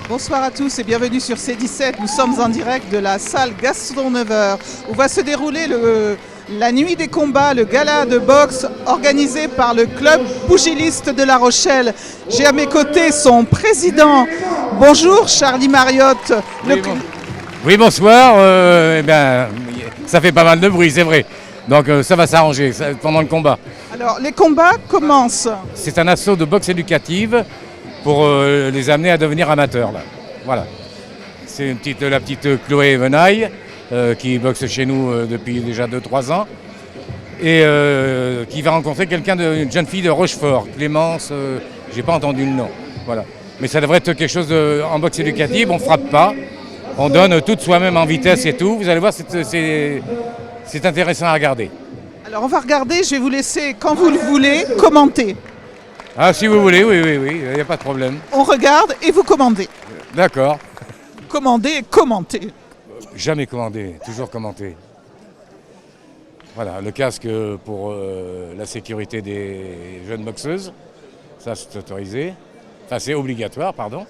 Bonsoir à tous et bienvenue sur C17. Nous sommes en direct de la salle Gaston Nevers où va se dérouler la nuit des combats, le gala de boxe organisé par le club pugiliste de La Rochelle. J'ai à mes côtés son président. Bonjour Charlie Mariotte. Oui, bonsoir. Ça fait pas mal de bruit, c'est vrai. Donc ça va s'arranger pendant le combat. Alors les combats commencent. C'est un assaut de boxe éducative pour les amener à devenir amateurs. Là. Voilà. C'est la petite Chloé Venaille qui boxe chez nous depuis déjà 2-3 ans et qui va rencontrer une jeune fille de Rochefort, Clémence, j'ai pas entendu le nom. Voilà. Mais ça devrait être quelque chose en boxe éducative, on frappe pas, on donne tout de soi-même en vitesse et tout. Vous allez voir, c'est intéressant à regarder. Alors on va regarder, je vais vous laisser, quand vous le voulez, commenter. Ah, si vous voulez, oui, il n'y a pas de problème. On regarde et vous commandez. D'accord. Commandez et commentez. Jamais commandé, toujours commenté. Voilà, le casque pour la sécurité des jeunes boxeuses, ça c'est autorisé. Enfin, c'est obligatoire, pardon.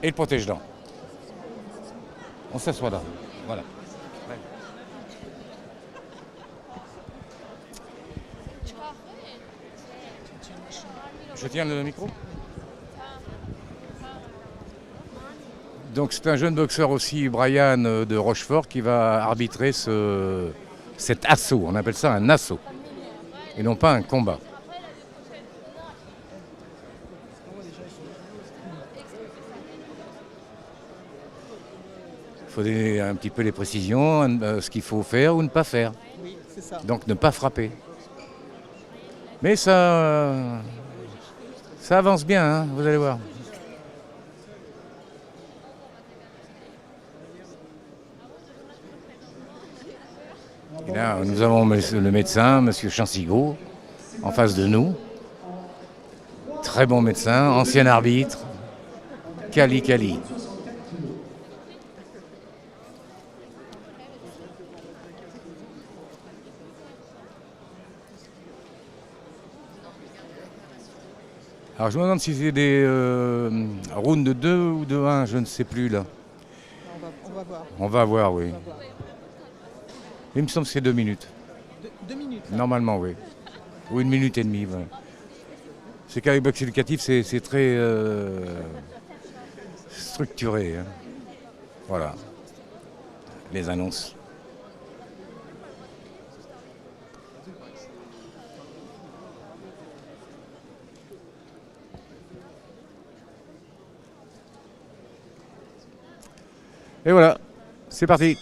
Et le protège-dents. On s'assoit là. Voilà. Je tiens le micro. Donc c'est un jeune boxeur aussi, Brian de Rochefort, qui va arbitrer cet assaut. On appelle ça un assaut. Et non pas un combat. Il faut donner un petit peu les précisions, ce qu'il faut faire ou ne pas faire. Oui, c'est ça. Donc ne pas frapper. Mais ça avance bien, hein, vous allez voir. Et là, nous avons le médecin, M. Chansigo, en face de nous. Très bon médecin, ancien arbitre. Cali. Alors je me demande si c'est des rounds de 2 ou de 1, je ne sais plus là. On va voir. On va voir, oui. Il me semble que c'est 2 minutes. 2 minutes. Normalement, oui. Ou 1 minute et demie. Ouais. C'est qu'avec boxe éducatif, c'est très structuré. Hein. Voilà. Les annonces. Et voilà, c'est parti.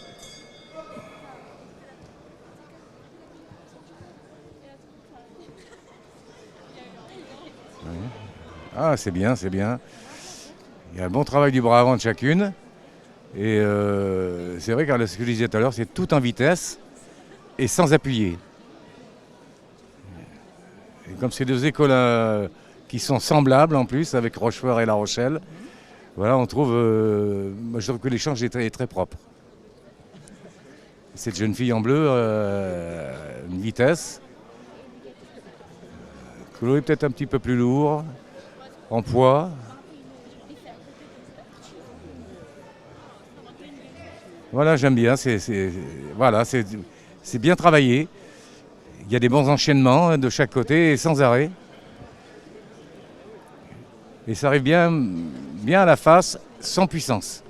Ah, c'est bien. Il y a un bon travail du bras avant de chacune. Et c'est vrai, car ce que je disais tout à l'heure, c'est tout en vitesse et sans appuyer. Et comme ces deux écoles qui sont semblables en plus, avec Rochefort et La Rochelle, voilà, on trouve, moi je trouve que l'échange est très propre. Cette jeune fille en bleu, une vitesse. Chloé peut-être un petit peu plus lourd, en poids. Voilà, j'aime bien, c'est bien travaillé. Il y a des bons enchaînements de chaque côté et sans arrêt. Et ça arrive bien à la face, sans puissance.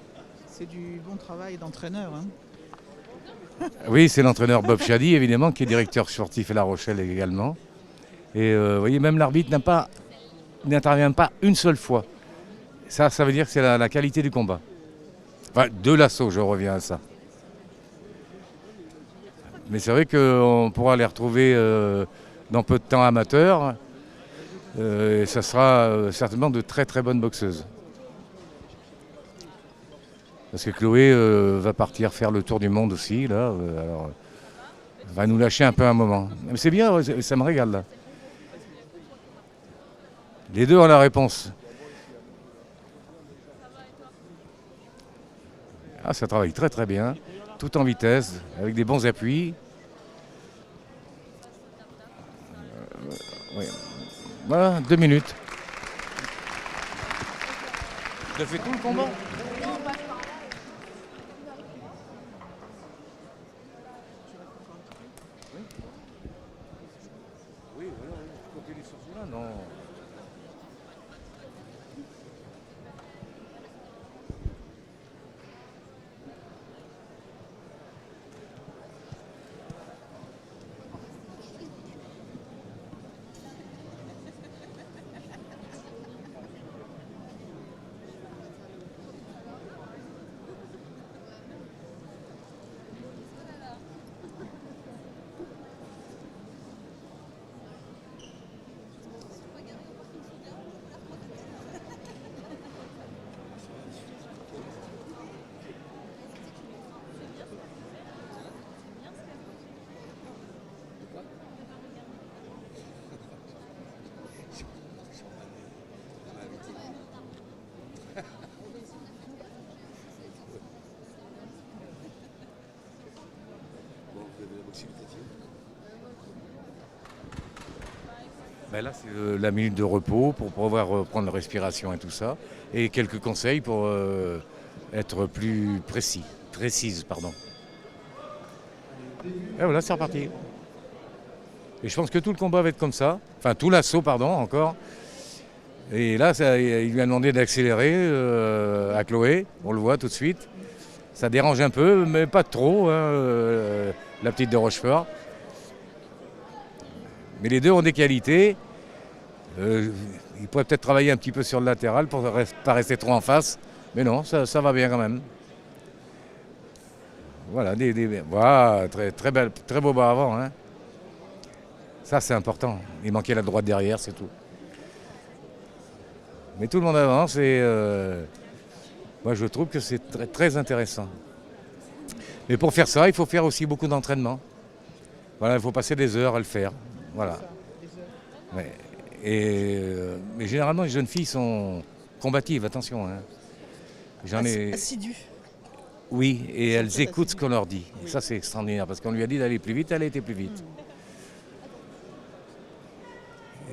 C'est du bon travail d'entraîneur. Hein. Oui, c'est l'entraîneur Bob Chady, évidemment, qui est directeur sportif à La Rochelle également. Et vous voyez, même l'arbitre n'intervient pas une seule fois. Ça veut dire que c'est la qualité du combat. Enfin, de l'assaut, je reviens à ça. Mais c'est vrai qu'on pourra les retrouver dans peu de temps amateurs. Et ça sera certainement de très très bonnes boxeuses. Parce que Chloé va partir faire le tour du monde aussi, là. Alors, va nous lâcher un peu un moment. Mais c'est bien, ça me régale là. Les deux ont la réponse. Ah, ça travaille très très bien, tout en vitesse, avec des bons appuis. Oui. Voilà, 2 minutes. Je te fais tout le combat. Oui, voilà, faut qu'il est sur celui-là, non. Ben là, c'est la minute de repos pour pouvoir reprendre la respiration et tout ça. Et quelques conseils pour être plus précise, pardon. Et voilà, c'est reparti. Et je pense que tout le combat va être comme ça. Enfin, tout l'assaut, pardon, encore. Et là, il lui a demandé d'accélérer à Chloé. On le voit tout de suite. Ça dérange un peu, mais pas trop, hein, la petite de Rochefort. Mais les deux ont des qualités. Ils pourraient peut-être travailler un petit peu sur le latéral pour ne pas rester trop en face. Mais non, ça va bien quand même. Voilà, voilà très beau bas avant. Hein. Ça, c'est important. Il manquait la droite derrière, c'est tout. Mais tout le monde avance et moi, je trouve que c'est très, très intéressant. Mais pour faire ça, il faut faire aussi beaucoup d'entraînement. Voilà, il faut passer des heures à le faire. Voilà. Ouais. Mais généralement, les jeunes filles sont combatives, attention. Hein. Assidus. Oui, et elles écoutent ce qu'on leur dit. Oui. Ça, c'est extraordinaire, parce qu'on lui a dit d'aller plus vite, elle a été plus vite.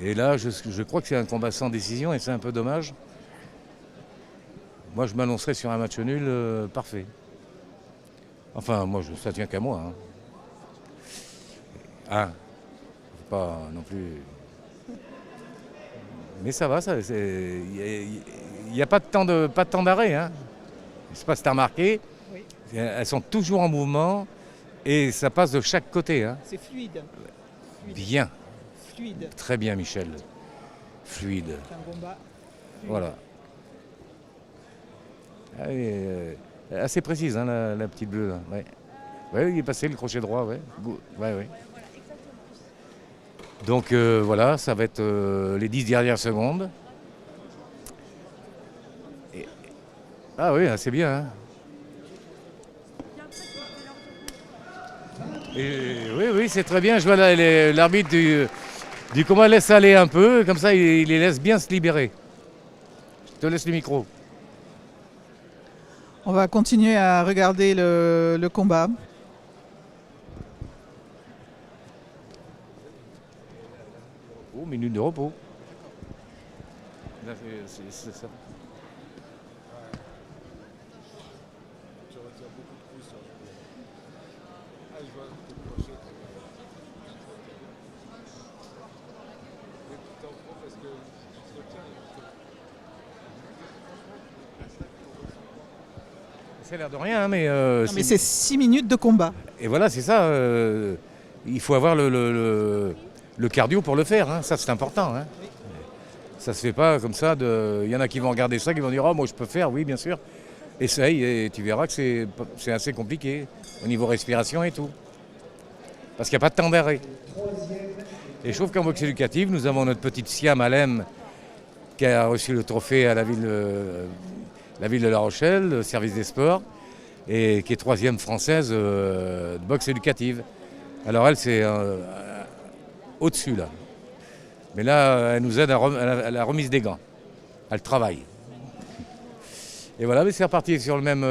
Et là, je crois que c'est un combat sans décision, et c'est un peu dommage. Moi, je m'annoncerais sur un match nul parfait. Enfin, moi, ça tient qu'à moi. Hein. Ah, pas non plus... Mais ça va, il n'y a pas de temps d'arrêt. Hein. Je ne sais pas si tu as remarqué. Oui. Elles sont toujours en mouvement et ça passe de chaque côté. Hein. C'est fluide. Bien. Fluide. Très bien, Michel. Fluide. C'est un combat fluide. Voilà. Assez précise, hein, la petite bleue. Là. Ouais. Ouais, il est passé le crochet droit. Ouais. Ouais. Donc voilà, ça va être les 10 dernières secondes. Ah oui, c'est bien. Hein. Et, oui, c'est très bien. Je vois l'arbitre du combat laisse aller un peu, comme ça il les laisse bien se libérer. Je te laisse le micro. On va continuer à regarder le combat. Minute de repos. Là, c'est ça. Ça a l'air de rien, mais... mais c'est 6 minutes de combat. Et voilà, c'est ça. Il faut avoir le cardio pour le faire, hein. Ça c'est important. Hein. Ça se fait pas comme ça. Il y en a qui vont regarder ça, qui vont dire « Oh, moi je peux faire, oui, bien sûr. » Essaye et tu verras que c'est assez compliqué au niveau respiration et tout. Parce qu'il n'y a pas de temps d'arrêt. Et je trouve qu'en boxe éducative, nous avons notre petite Siam Alem qui a reçu le trophée à la ville de La Rochelle, le service des sports, et qui est 3e française de boxe éducative. Alors elle, c'est au-dessus là. Mais là, elle nous aide à la remise des gants. Elle travaille. Et voilà, mais c'est reparti sur le même...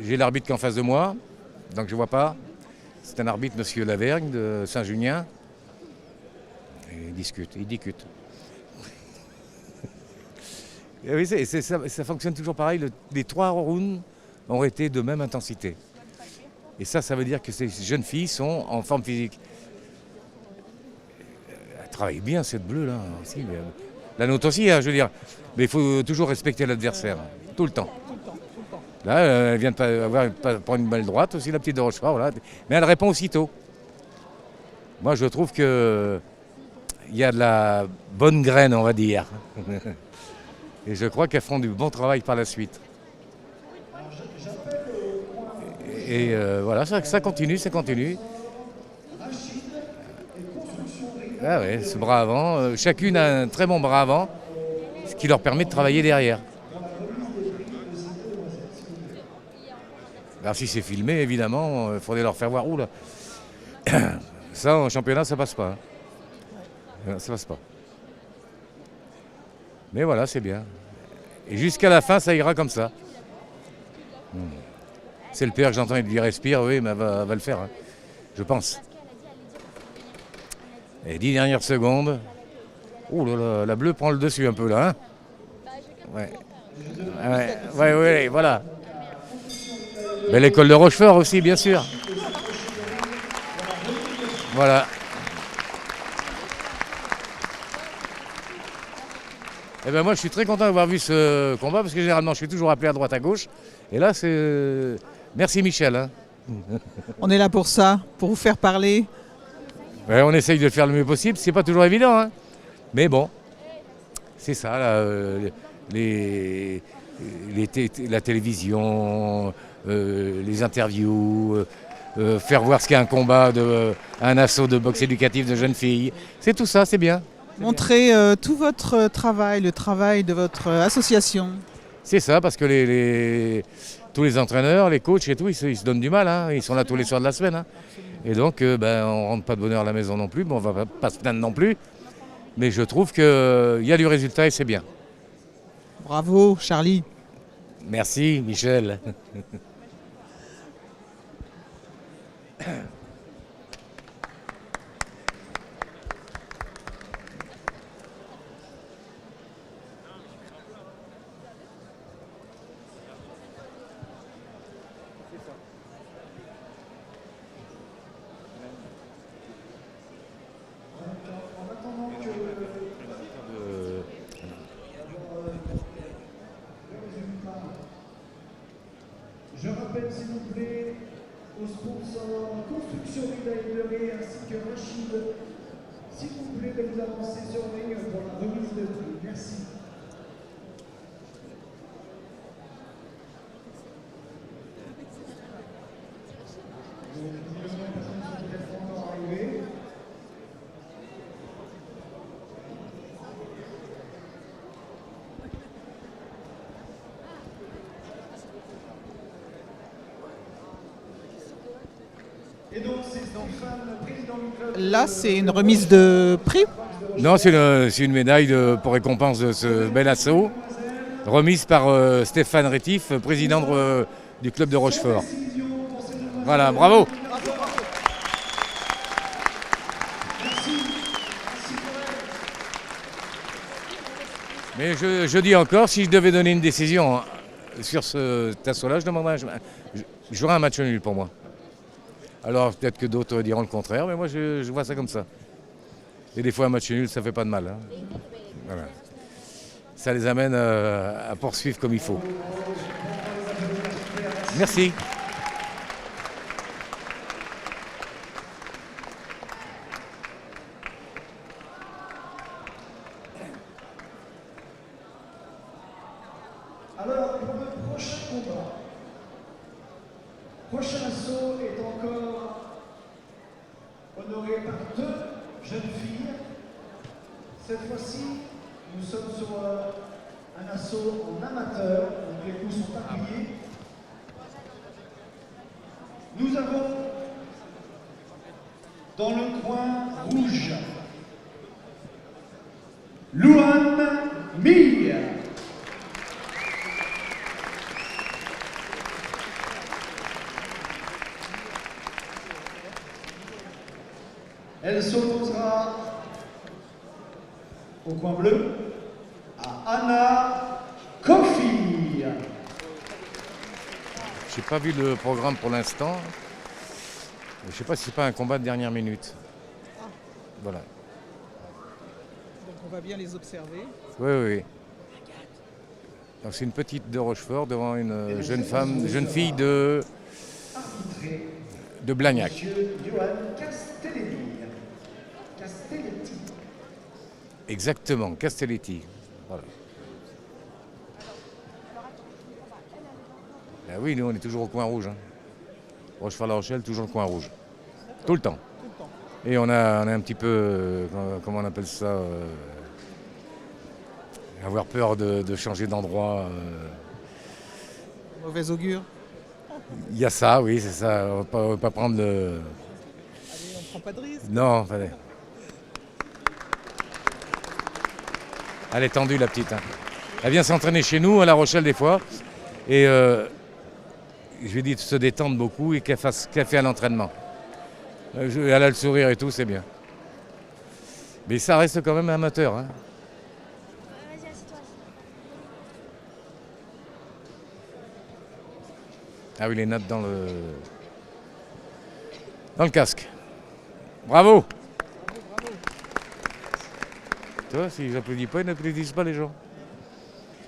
J'ai l'arbitre qui est en face de moi, donc je ne vois pas. C'est un arbitre, monsieur Lavergne, de Saint-Junien. Il discute. Et oui, ça fonctionne toujours pareil. Les 3 rounds ont été de même intensité. Et ça veut dire que ces jeunes filles sont en forme physique. Elle travaille bien, cette bleue là aussi. Mais la nôtre aussi, hein, je veux dire. Mais il faut toujours respecter l'adversaire, tout le temps. Là, elle vient de prendre une balle droite aussi, la petite de Rochefort. Voilà. Mais elle répond aussitôt. Moi, je trouve qu'il y a de la bonne graine, on va dire. Et je crois qu'elles feront du bon travail par la suite. Et voilà, ça continue, ça continue. Ah ouais, ce bras avant, chacune a un très bon bras avant, ce qui leur permet de travailler derrière. Alors si c'est filmé, évidemment, il faudrait leur faire voir où là. Ça, en championnat, ça passe pas. Hein. Ça passe pas. Mais voilà, c'est bien. Et jusqu'à la fin, ça ira comme ça. C'est le père que j'entends, il lui respire, oui, mais elle va le faire, hein, je pense. Et 10 dernières secondes. Oh là là, la bleue prend le dessus un peu là. Hein, ouais, voilà. Mais l'école de Rochefort aussi, bien sûr. Voilà. Eh ben moi, je suis très content d'avoir vu ce combat parce que généralement, je suis toujours appelé à droite à gauche. Et là, c'est... Merci Michel. Hein. On est là pour ça, pour vous faire parler. Ouais, on essaye de le faire le mieux possible. C'est pas toujours évident. Hein. Mais bon, c'est ça, là, la télévision, les interviews, faire voir ce qu'est un combat, un assaut de boxe éducative de jeunes filles. C'est tout ça, c'est bien. Montrer tout votre travail, le travail de votre association. C'est ça, parce que tous les entraîneurs, les coachs et tout, ils se donnent du mal. Hein. Ils sont là tous les soirs de la semaine. Hein. Et donc, on ne rentre pas de bonne heure à la maison non plus. Bon, on ne va pas se plaindre non plus. Mais je trouve qu'il y a du résultat et c'est bien. Bravo, Charlie. Merci, Michel. Je rappelle s'il vous plaît aux sponsors Construction Vidal ainsi que Rachid, s'il vous plaît de vous avancer sur le ring pour la remise de prix. Merci. Là, c'est une remise de prix? Non, c'est une médaille pour récompense de ce bel assaut, remise par Stéphane Rétif, président du club de Rochefort. Voilà, bravo. Mais je dis encore, si je devais donner une décision sur cet assaut-là, j'aurais un match nul pour moi. Alors peut-être que d'autres diront le contraire, mais moi je vois ça comme ça. Et des fois un match nul, ça fait pas de mal. Hein. Voilà. Ça les amène à poursuivre comme il faut. Merci. Alors pour le prochain combat, prochain assaut est encore honoré par 2 jeunes filles. Cette fois-ci, nous sommes sur un assaut en amateur, donc les coups sont appuyés. Nous avons dans le coin rouge Louane Mille. Elle s'opposera au coin bleu à Anna j'ai pas vu le programme pour l'instant. Je sais pas si c'est pas un combat de dernière minute. Voilà. Donc on va bien les observer. Oui, oui, oui. Donc c'est une petite de Rochefort devant une jeune fille de Blagnac. Monsieur Johan Castelletti. Exactement, Castelletti. Voilà. Ah oui, nous on est toujours au coin rouge. Hein. Rochefort-La Rochelle, toujours le coin rouge. Tout le temps. Et on a un petit peu, comment on appelle ça, avoir peur de changer d'endroit. Mauvais augure. Il y a ça, oui, c'est ça. On va pas prendre le... Allez, on prend pas de risque. Non, fallait. Elle est tendue, la petite. Hein. Elle vient s'entraîner chez nous, à La Rochelle, des fois. Et je lui ai dit de se détendre beaucoup et qu'elle fait à l'entraînement. Elle a le sourire et tout, c'est bien. Mais ça reste quand même amateur. Hein. Vas-y, assieds-toi. Ah oui, les notes dans le casque. Bravo. Tu vois, s'ils n'applaudissent pas, ils n'applaudissent pas les gens.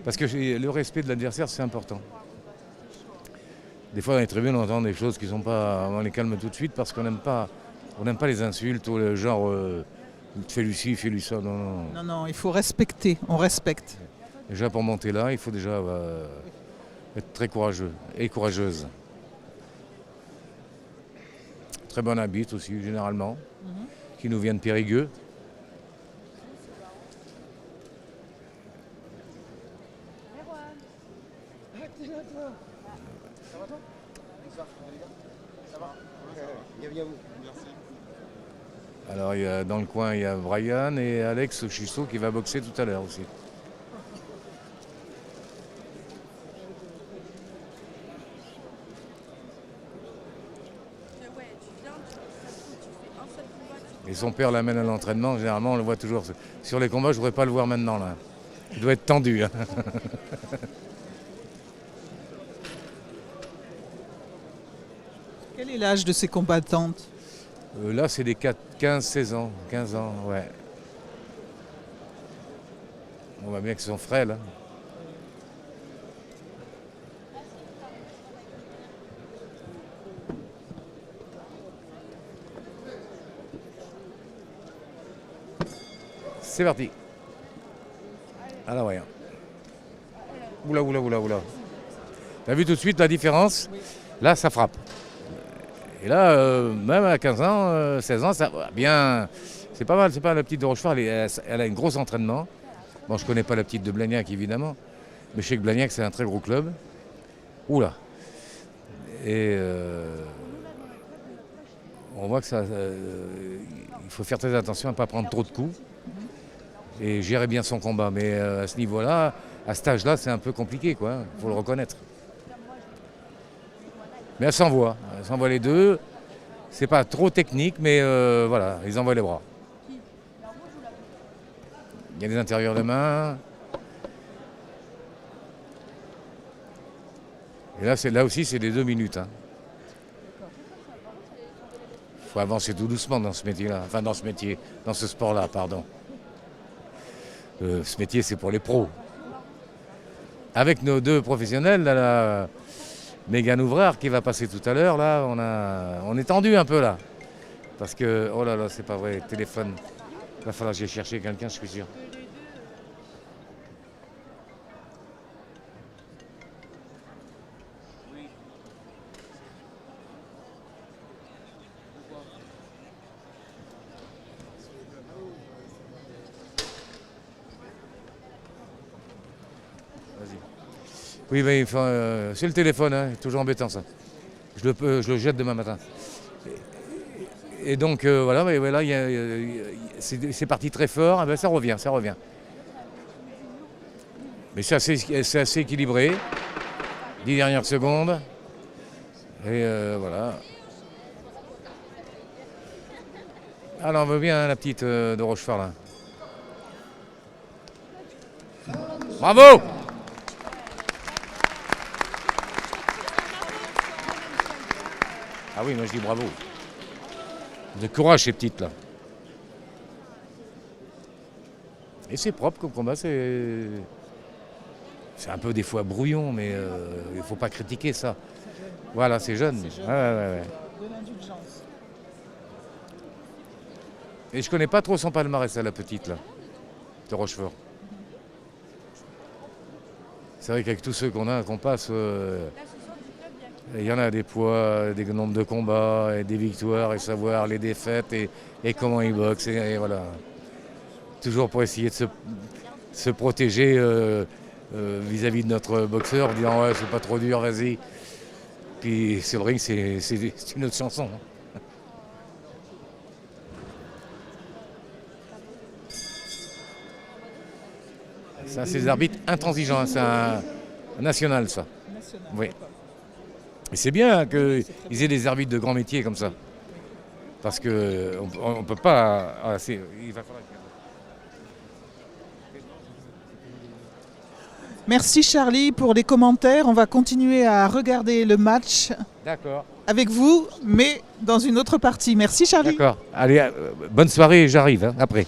Parce que le respect de l'adversaire, c'est important. Des fois, dans les tribunes, on entend des choses qui sont pas... On les calme tout de suite parce qu'on n'aime pas les insultes ou le genre fais-lui ci, fais-lui ça. Non, non. Non, non, il faut respecter. On respecte. Déjà, pour monter là, il faut déjà être très courageux et courageuse. Très bon habit aussi, généralement, qui nous vient de Périgueux. Alors dans le coin, il y a Brian et Alex Chisso qui va boxer tout à l'heure aussi. Et son père l'amène à l'entraînement, généralement on le voit toujours. Sur les combats, je ne voudrais pas le voir maintenant là. Il doit être tendu. Hein. Quel est l'âge de ces combattantes? Là, c'est des 15-16 ans. 15 ans, ouais. On voit bien qu'ils sont frêles. Hein. C'est parti. Alors, voyons. Oula, oula, oula, oula. T'as vu tout de suite la différence? Là, ça frappe. Et là, même à 15 ans, 16 ans, ça va bien. C'est pas mal, c'est pas la petite de Rochefort, elle a un gros entraînement. Bon, je connais pas la petite de Blagnac, évidemment. Mais je sais que Blagnac, c'est un très gros club. Oula. Et on voit que ça. Il faut faire très attention à ne pas prendre trop de coups. Et gérer bien son combat. Mais à ce niveau-là, à cet âge-là, c'est un peu compliqué, quoi. Il faut le reconnaître. Mais elle s'envoie les deux. C'est pas trop technique, mais voilà, ils envoient les bras. Il y a des intérieurs de main. Et là aussi, c'est des 2 minutes. Hein. Il faut avancer tout doucement dans ce métier-là. Enfin, dans ce sport-là, pardon. Ce métier, c'est pour les pros. Avec nos deux professionnels, là, Mégane Ouvrard qui va passer tout à l'heure, là, on est tendu un peu là. Parce que, oh là là, c'est pas vrai, téléphone. Il va falloir que j'aille chercher quelqu'un, je suis sûr. Oui, mais c'est le téléphone, hein, toujours embêtant ça. Je le jette demain matin. Et donc voilà, mais là, c'est parti très fort, ben, ça revient. Mais c'est assez équilibré. 10 dernières secondes. Et voilà. Alors on veut bien la petite de Rochefort là. Bravo! Ah oui, moi je dis bravo. De courage ces petites là. Et c'est propre comme combat, c'est un peu des fois brouillon, mais il ne faut pas critiquer ça. Voilà, c'est jeune. C'est jeune. Ouais. De l'indulgence. Et je connais pas trop son palmarès à la petite là, de Rochefort. C'est vrai qu'avec tous ceux qu'on passe, il y en a des poids, des nombres de combats, et des victoires, et savoir les défaites, et comment ils boxent, et voilà. Toujours pour essayer de se protéger vis-à-vis de notre boxeur, en disant ouais, c'est pas trop dur, vas-y. Puis sur le ring, c'est une autre chanson. Hein. Ça, c'est des arbitres intransigeants, c'est un national, ça. National. Oui. Et c'est bien qu'ils aient des arbitres de grand métier comme ça. Parce qu'on ne peut pas. Il va falloir... Merci Charlie pour les commentaires. On va continuer à regarder le match D'accord. avec vous, mais dans une autre partie. Merci Charlie. D'accord. Allez, bonne soirée, j'arrive hein, après.